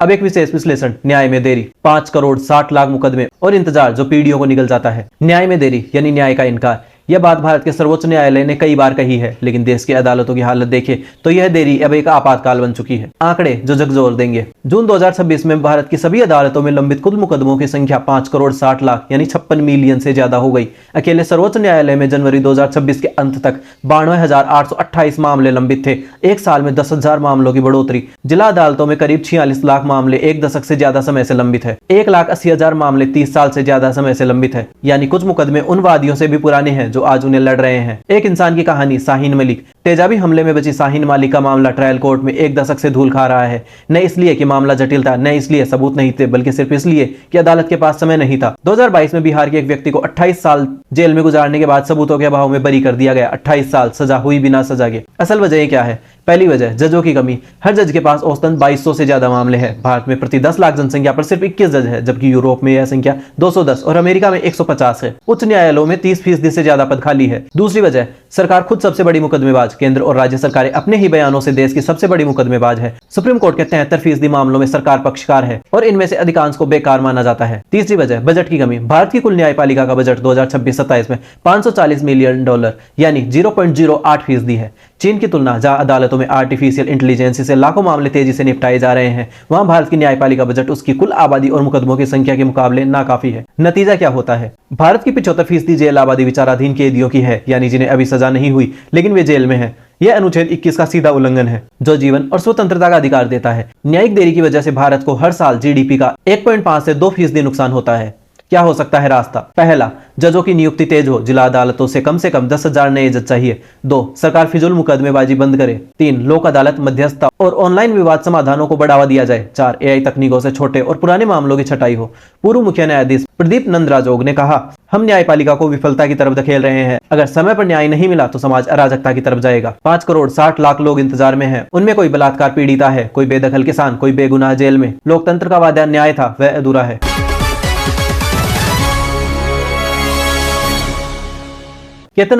अब एक विशेष विश्लेषण, न्याय में देरी। 5 करोड़ 60 लाख मुकदमे और इंतजार जो पीढ़ियों को निकल जाता है। न्याय में देरी यानी न्याय का इनकार। यह बात भारत के सर्वोच्च न्यायालय ने कई बार कही है, लेकिन देश की अदालतों की हालत देखें तो यह देरी अब एक आपातकाल बन चुकी है। आंकड़े जो झकझोर देंगे। जून 2026 में भारत की सभी अदालतों में लंबित कुल मुकदमों की संख्या 5 करोड़ 60 लाख यानी 56 मिलियन से ज्यादा हो गई। अकेले सर्वोच्च न्यायालय में जनवरी 2026 के अंत तक 92,828 मामले लंबित थे। एक साल में 10,000 मामलों की बढ़ोतरी। जिला अदालतों में करीब 46 लाख मामले एक दशक से ज्यादा समय से लंबित है। 1,80,000 मामले 30 साल से ज्यादा समय से लंबित है। यानी कुछ मुकदमे उन वादियों से भी पुराने हैं जो आज उन्हें लड़ रहे हैं। एक इंसान की कहानी, शाहीन मलिक। तेजाबी हमले में बची शाहीन मलिक का मामला ट्रायल कोर्ट में एक दशक से धूल खा रहा है। न इसलिए कि मामला जटिल था, न इसलिए सबूत नहीं थे, बल्कि सिर्फ इसलिए कि अदालत के पास समय नहीं था। 2022 में बिहार के एक व्यक्ति को 28 साल जेल में गुजारने के बाद सबूतों के अभाव में बरी कर दिया गया। 28 साल सजा हुई बिना सजा के। असल वजह क्या है? पहली वजह जजों की कमी। हर जज के पास औसतन 2200 से ज्यादा मामले हैं। भारत में प्रति 10 लाख जनसंख्या पर सिर्फ 21 जज है, जबकि यूरोप में यह संख्या 210 और अमेरिका में 150 है। उच्च न्यायालयों में 30% से ज्यादा पद खाली है। दूसरी वजह, सरकार खुद सबसे बड़ी मुकदमेबाज। केंद्र और राज्य सरकारें अपने ही बयानों से देश की सबसे बड़ी मुकदमेबाज है। सुप्रीम कोर्ट के 73% मामलों में सरकार पक्षकार है और इनमें से अधिकांश को बेकार माना जाता है। तीसरी वजह, बजट की कमी। भारत की कुल न्यायपालिका का बजट 2026-27 में $540 मिलियन यानी 0.08% है। चीन की तुलना, जहां अदालतों में आर्टिफिशियल इंटेलिजेंस से लाखों मामले तेजी से निपटाए जा रहे हैं, वहां भारत की न्यायपालिका बजट उसकी कुल आबादी और मुकदमों की संख्या के मुकाबले नाकाफी है। नतीजा क्या होता है? भारत की 75% जेल आबादी विचाराधीन कैदियों की है, यानी जिन्हें अभी सजा नहीं हुई लेकिन वे जेल में है। यह अनुच्छेद 21 का सीधा उल्लंघन है, जो जीवन और स्वतंत्रता का अधिकार देता है। न्यायिक देरी की वजह से भारत को हर साल जीडीपी का 1.5 से 2% नुकसान होता है। क्या हो सकता है रास्ता? पहला, जजों की नियुक्ति तेज हो। जिला अदालतों से कम 10,000 नए जज चाहिए। 2, सरकार फिजूल मुकदमेबाजी बंद करे। 3, लोक अदालत, मध्यस्थता और ऑनलाइन विवाद समाधानों को बढ़ावा दिया जाए। 4, एआई तकनीकों से छोटे और पुराने मामलों की छटाई हो। पूर्व मुख्य न्यायाधीश प्रदीप नंद्राजोग ने कहा, हम न्यायपालिका को विफलता की तरफ धकेल रहे हैं। अगर समय पर न्याय नहीं मिला तो समाज अराजकता की तरफ जाएगा। 5 करोड़ 60 लाख लोग इंतजार में हैं। उनमें कोई बलात्कार पीड़िता है, कोई बेदखल किसान, कोई बेगुनाह जेल में। लोकतंत्र का वादा न्याय था, वह अधूरा है।